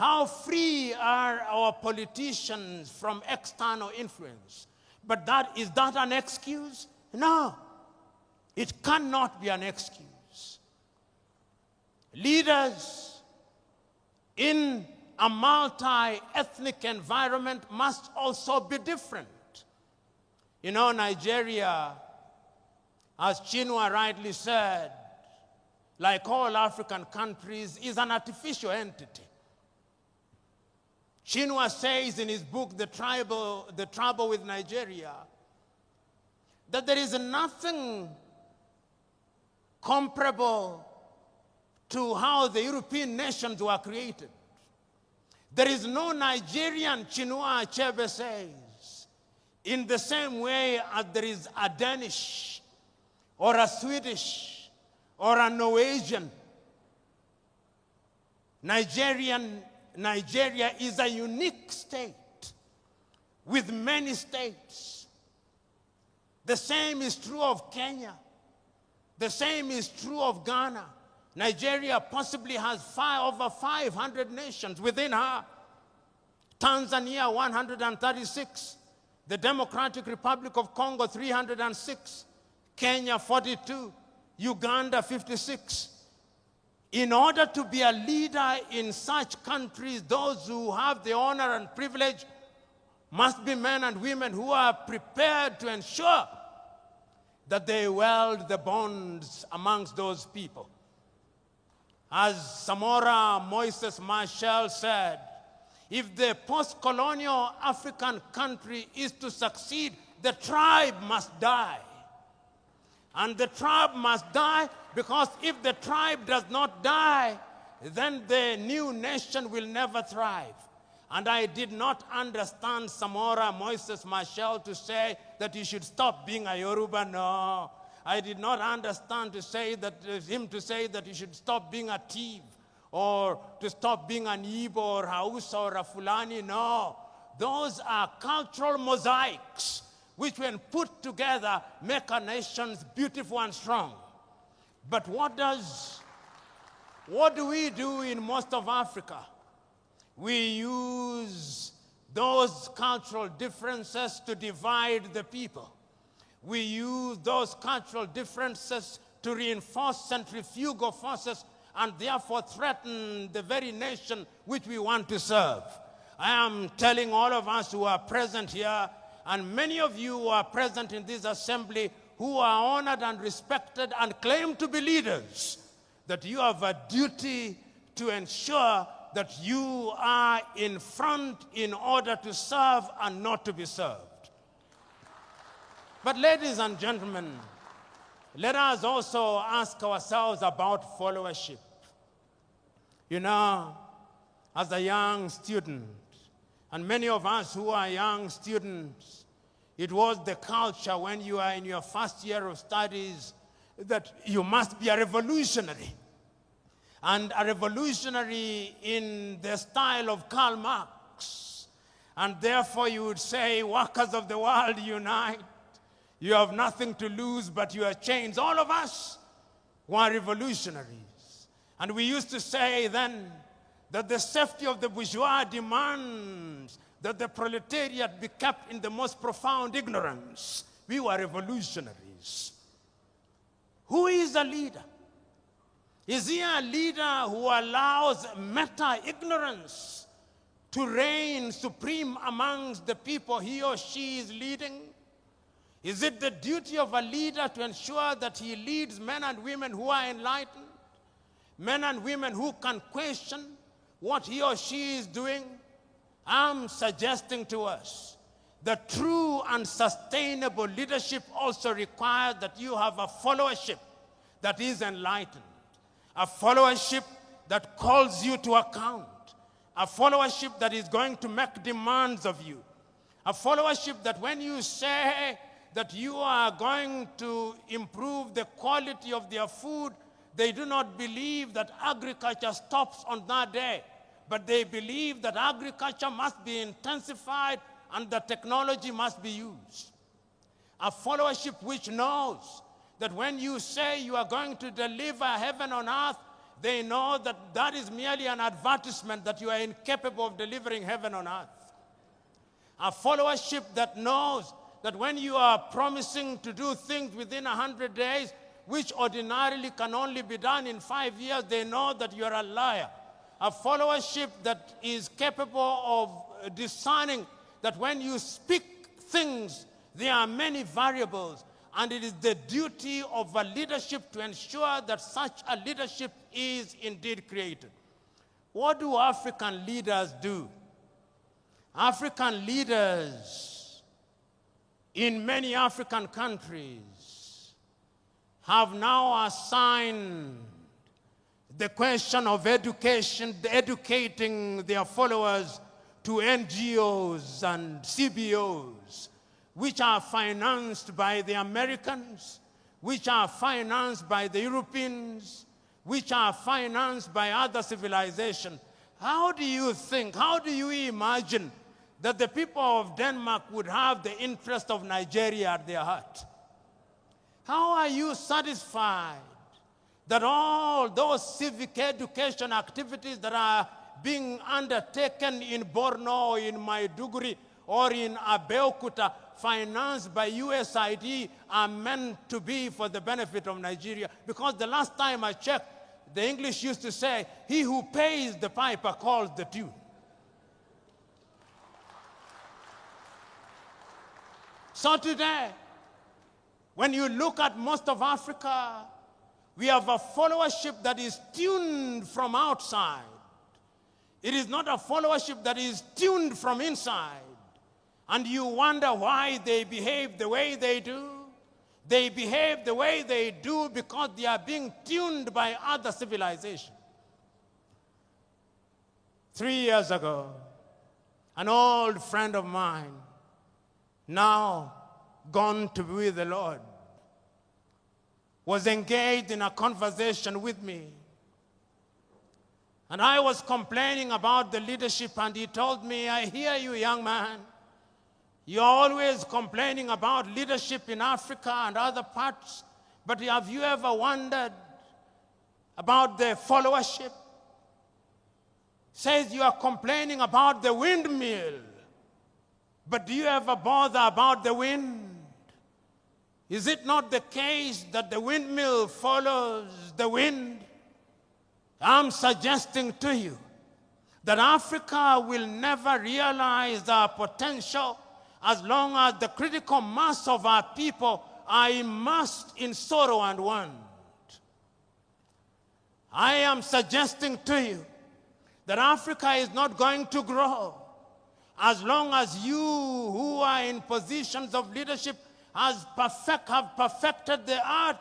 How free are our politicians from external influence? But is that an excuse? No. It cannot be an excuse. Leaders in a multi-ethnic environment must also be different. You know, Nigeria, as Chinua rightly said, like all African countries, is an artificial entity. Chinua says in his book, The Trouble with Nigeria, that there is nothing comparable to how the European nations were created. There is no Nigerian, Chinua Achebe says, in the same way as there is a Danish or a Swedish or a Norwegian. Nigeria is a unique state with many states. The same is true of Kenya. The same is true of Ghana. Nigeria possibly has over 500 nations within her. Tanzania, 136. The Democratic Republic of Congo, 306. Kenya, 42. Uganda, 56. In order to be a leader in such countries, those who have the honor and privilege must be men and women who are prepared to ensure that they weld the bonds amongst those people. As Samora Moises Machel said, if the post-colonial African country is to succeed, the tribe must die. And the tribe must die because if the tribe does not die, then the new nation will never thrive. And I did not understand Samora Moises Machel to say that you should stop being a Yoruba. No. I did not understand him to say that you should stop being a thief or to stop being an Igbo or Hausa or a Fulani. No. Those are cultural mosaics which when put together make our nations beautiful and strong. But what do we do in most of Africa? We use those cultural differences to divide the people. We use those cultural differences to reinforce centrifugal forces and therefore threaten the very nation which we want to serve. I am telling all of us who are present here, and many of you who are present in this assembly who are honored and respected and claim to be leaders, that you have a duty to ensure that you are in front in order to serve and not to be served. But ladies and gentlemen, let us also ask ourselves about followership. You know, as a young student, and many of us who are young students, it was the culture when you are in your first year of studies that you must be a revolutionary. And a revolutionary in the style of Karl Marx. And therefore you would say, workers of the world, unite. You have nothing to lose but your chains. All of us were revolutionaries. And we used to say then that the safety of the bourgeois demands that the proletariat be kept in the most profound ignorance. We were revolutionaries. Who is a leader? Is he a leader who allows meta-ignorance to reign supreme amongst the people he or she is leading? Is it the duty of a leader to ensure that he leads men and women who are enlightened? Men and women who can question what he or she is doing? I'm suggesting to us that true and sustainable leadership also requires that you have a followership that is enlightened. A followership that calls you to account. A followership that is going to make demands of you. A followership that when you say that you are going to improve the quality of their food, they do not believe that agriculture stops on that day, but they believe that agriculture must be intensified and the technology must be used. A followership which knows that when you say you are going to deliver heaven on earth, they know that that is merely an advertisement that you are incapable of delivering heaven on earth. A followership that knows that when you are promising to do things within 100 days, which ordinarily can only be done in 5 years, they know that you are a liar. A followership that is capable of discerning that when you speak things, there are many variables, and it is the duty of a leadership to ensure that such a leadership is indeed created. What do African leaders do? African leaders in many African countries have now assigned the question of education, educating their followers to NGOs and CBOs, which are financed by the Americans, which are financed by the Europeans, which are financed by other civilizations. How do you think, how do you imagine that the people of Denmark would have the interest of Nigeria at their heart? How are you satisfied that all those civic education activities that are being undertaken in Borno, or in Maiduguri, or in Abeokuta, financed by USAID, are meant to be for the benefit of Nigeria? Because the last time I checked, the English used to say, he who pays the piper calls the tune. So today, when you look at most of Africa, we have a followership that is tuned from outside. It is not a followership that is tuned from inside. And you wonder why they behave the way they do. They behave the way they do because they are being tuned by other civilizations. 3 years ago, an old friend of mine, now gone to be with the Lord, was engaged in a conversation with me. And I was complaining about the leadership, and he told me, I hear you, young man. You're always complaining about leadership in Africa and other parts, but have you ever wondered about the followership? Says you are complaining about the windmill, but do you ever bother about the wind? Is it not the case that the windmill follows the wind? I'm suggesting to you that Africa will never realize our potential as long as the critical mass of our people are immersed in sorrow and want. I am suggesting to you that Africa is not going to grow as long as you who are in positions of leadership have perfected the art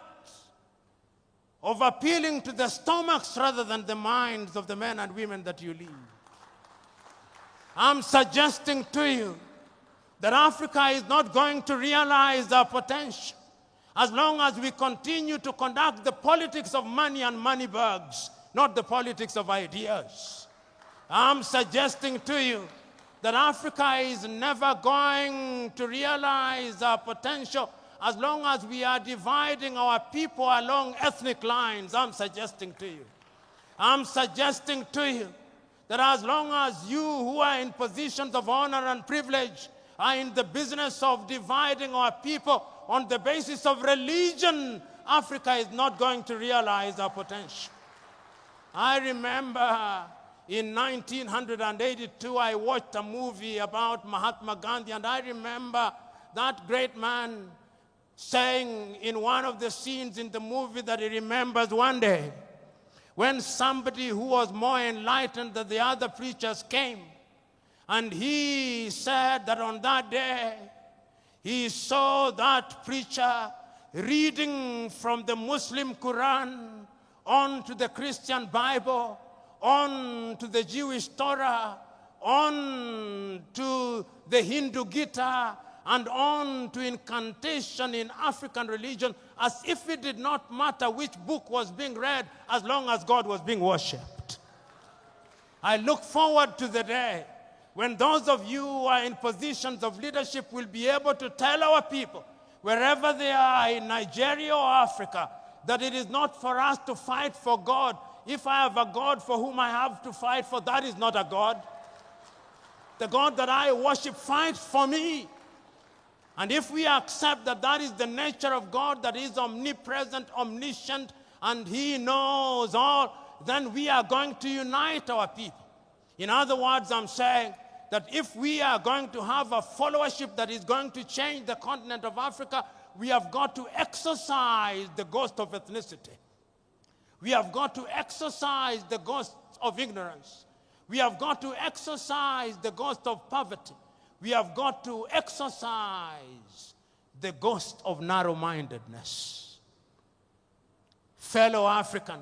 of appealing to the stomachs rather than the minds of the men and women that you lead. I'm suggesting to you that Africa is not going to realize our potential as long as we continue to conduct the politics of money and money bags, not the politics of ideas. I'm suggesting to you that Africa is never going to realize our potential as long as we are dividing our people along ethnic lines. I'm suggesting to you. I'm suggesting to you that as long as you who are in positions of honor and privilege are in the business of dividing our people on the basis of religion, Africa is not going to realize our potential. I remember in 1982, I watched a movie about Mahatma Gandhi, and I remember that great man saying in one of the scenes in the movie that he remembers one day when somebody who was more enlightened than the other preachers came, and he said that on that day he saw that preacher reading from the Muslim Quran on to the Christian Bible, on to the Jewish Torah, on to the Hindu Gita, and on to incantation in African religion, as if it did not matter which book was being read as long as God was being worshipped. I look forward to the day when those of you who are in positions of leadership will be able to tell our people, wherever they are in Nigeria or Africa, that it is not for us to fight for God. if I have a God for whom I have to fight for, that is not a God. The God that I worship fights for me. And if we accept that that is the nature of God, that is omnipresent, omniscient, and he knows all, then we are going to unite our people. In other words, I'm saying that if we are going to have a followership that is going to change the continent of Africa, we have got to exercise the ghost of ethnicity. We have got to exercise the ghost of ignorance. We have got to exercise the ghost of poverty. We have got to exercise the ghost of narrow-mindedness. Fellow Africans,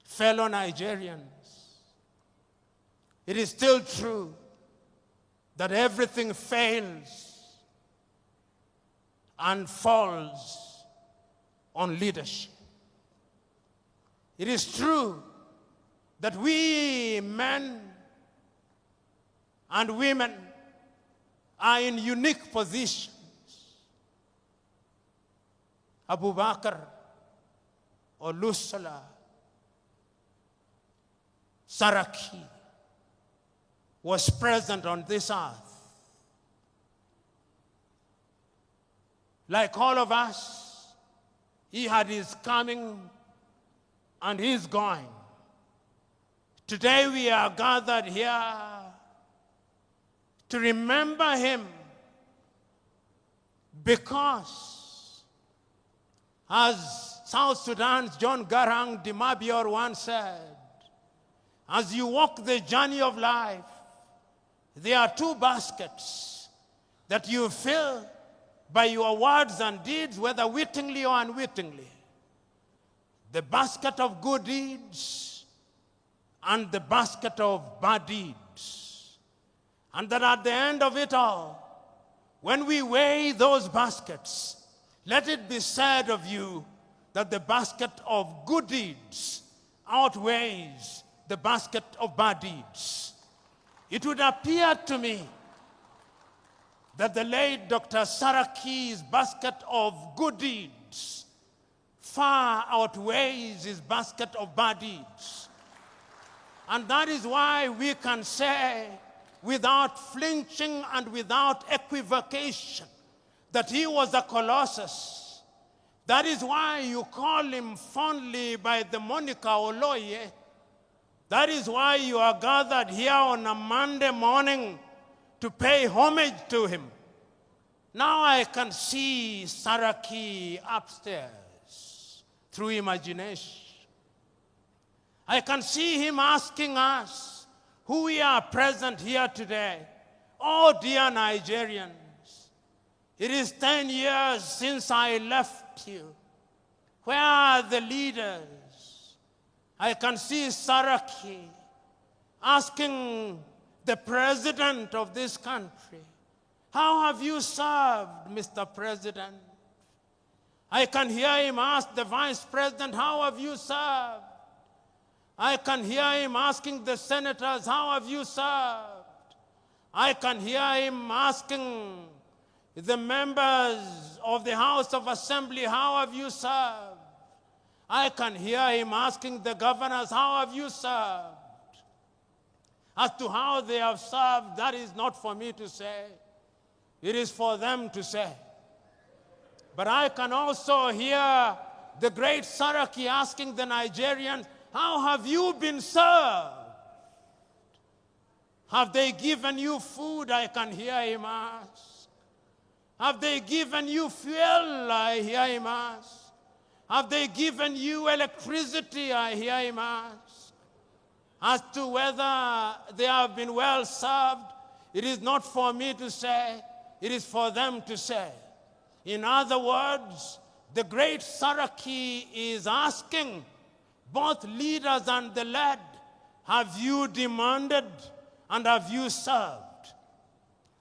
fellow Nigerians, it is still true that everything fails and falls on leadership. It is true that we men and women are in unique positions. Abu Bakr, Olusala, Saraki was present on this earth. Like all of us, he had his coming and his going. Today we are gathered here to remember him because, as South Sudan's John Garang de Mabior once said, as you walk the journey of life, there are two baskets that you fill by your words and deeds, whether wittingly or unwittingly. The basket of good deeds and the basket of bad deeds. And that at the end of it all, when we weigh those baskets, let it be said of you that the basket of good deeds outweighs the basket of bad deeds. It would appear to me that the late Dr. Saraki's basket of good deeds far outweighs his basket of bad deeds. And that is why we can say, without flinching and without equivocation, that he was a colossus. That is why you call him fondly by the moniker Oloye. That is why you are gathered here on a Monday morning to pay homage to him. Now I can see Saraki upstairs through imagination. I can see him asking us, who we are present here today, oh dear Nigerians, it is 10 years since I left you. Where are the leaders? I can see Saraki asking the president of this country, how have you served, Mr. President? I can hear him ask the vice president, how have you served? I can hear him asking the senators, how have you served? I can hear him asking the members of the House of Assembly, how have you served? I can hear him asking the governors, how have you served? As to how they have served, that is not for me to say. It is for them to say. But I can also hear the great Saraki asking the Nigerians, how have you been served? Have they given you food? I can hear him ask. Have they given you fuel? I hear him ask. Have they given you electricity? I hear him ask. As to whether they have been well served, it is not for me to say, it is for them to say. In other words, the great Saraki is asking both leaders and the led, have you demanded and have you served?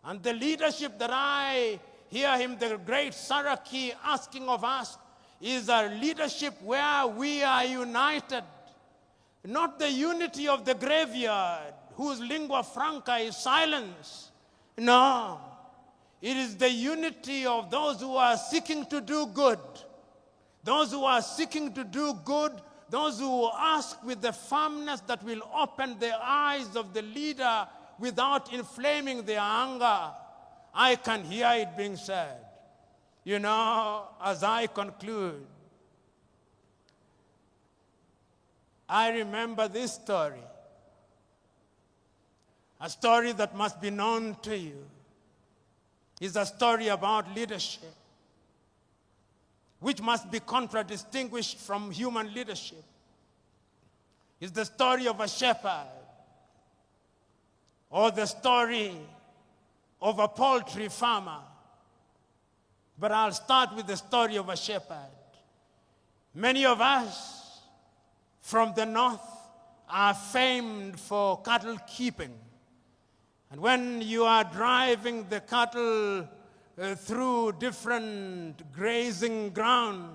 And the leadership that I hear him, the great Saraki, asking of us is a leadership where we are united. Not the unity of the graveyard, whose lingua franca is silence. No. It is the unity of those who are seeking to do good. Those who are seeking to do good those who ask with the firmness that will open the eyes of the leader without inflaming their anger. I can hear it being said. You know, as I conclude, I remember this story, a story that must be known to you. It's a story about leadership, which must be contradistinguished from human leadership. It's the story of a shepherd, or the story of a poultry farmer. But I'll start with the story of a shepherd. Many of us from the north are famed for cattle keeping. And when you are driving the cattle through different grazing grounds,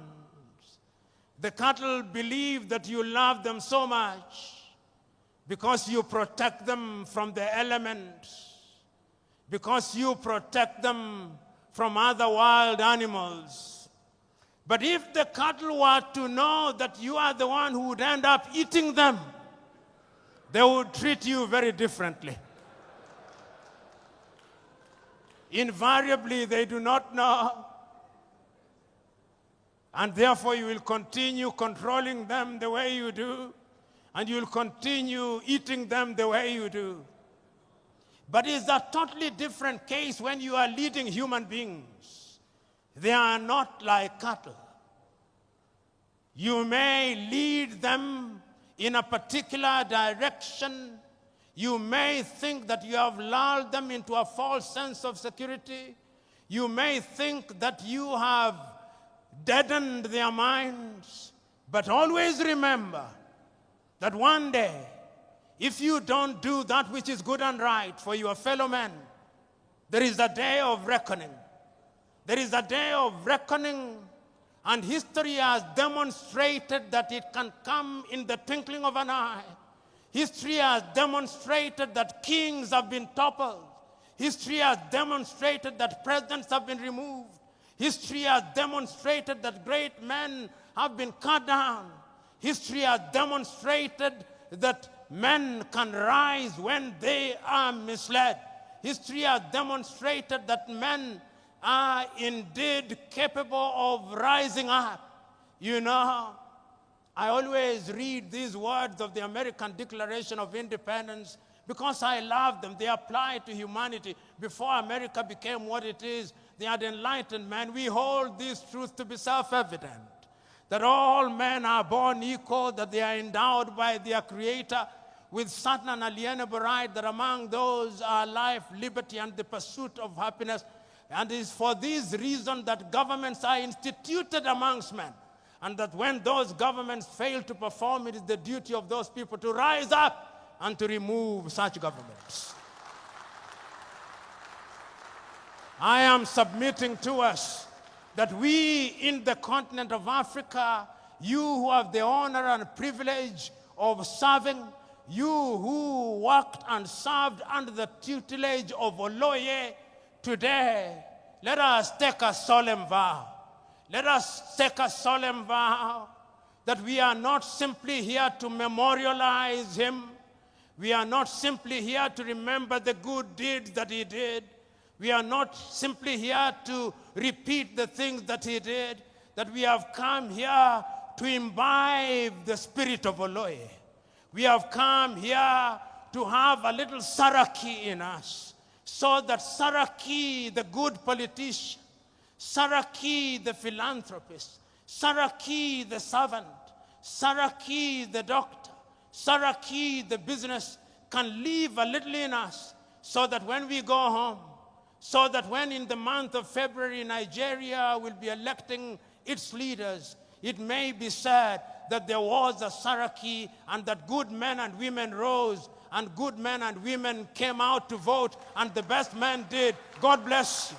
the cattle believe that you love them so much because you protect them from the elements, because you protect them from other wild animals. But if the cattle were to know that you are the one who would end up eating them, they would treat you very differently. Invariably, they do not know. And therefore, you will continue controlling them the way you do, and you will continue eating them the way you do. But it's a totally different case when you are leading human beings. They are not like cattle. You may lead them in a particular direction. You may think that you have lulled them into a false sense of security. You may think that you have deadened their minds. But always remember that one day, if you don't do that which is good and right for your fellow men, there is a day of reckoning. There is a day of reckoning, and history has demonstrated that it can come in the twinkling of an eye. History has demonstrated that kings have been toppled. History has demonstrated that presidents have been removed. History has demonstrated that great men have been cut down. History has demonstrated that men can rise when they are misled. History has demonstrated that men are indeed capable of rising up. You know, I always read these words of the American Declaration of Independence because I love them. They apply to humanity. Before America became what it is, they had enlightened men. We hold this truth to be self-evident, that all men are born equal, that they are endowed by their Creator with certain unalienable right, that among those are life, liberty, and the pursuit of happiness. And it is for this reason that governments are instituted amongst men, and that when those governments fail to perform, it is the duty of those people to rise up and to remove such governments. I am submitting to us that we in the continent of Africa, you who have the honor and privilege of serving, you who worked and served under the tutelage of Oloye, today, let us take a solemn vow. Let us take a solemn vow that we are not simply here to memorialize him. We are not simply here to remember the good deeds that he did. We are not simply here to repeat the things that he did. That we have come here to imbibe the spirit of Oloye. We have come here to have a little Saraki in us, so that Saraki, the good politician, Saraki, the philanthropist, Saraki, the servant, Saraki, the doctor, Saraki, the business, can live a little in us, so that when we go home, so that when in the month of February Nigeria will be electing its leaders, it may be said that there was a Saraki and that good men and women rose and good men and women came out to vote and the best men did. God bless you.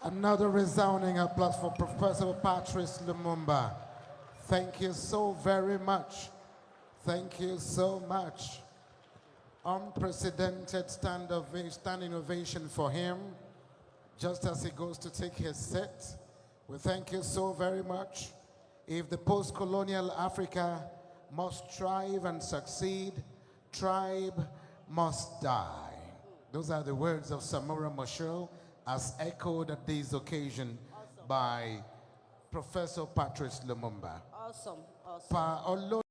Another resounding applause for Professor Patrice Lumumba. Thank you so very much. Thank you so much. Unprecedented standing ovation for him. just as he goes to take his seat, we thank you so very much. If the post-colonial Africa must thrive and succeed, tribe must die. Those are the words of Samora Machel as echoed at this occasion by Professor Patrice Lumumba. Awesome.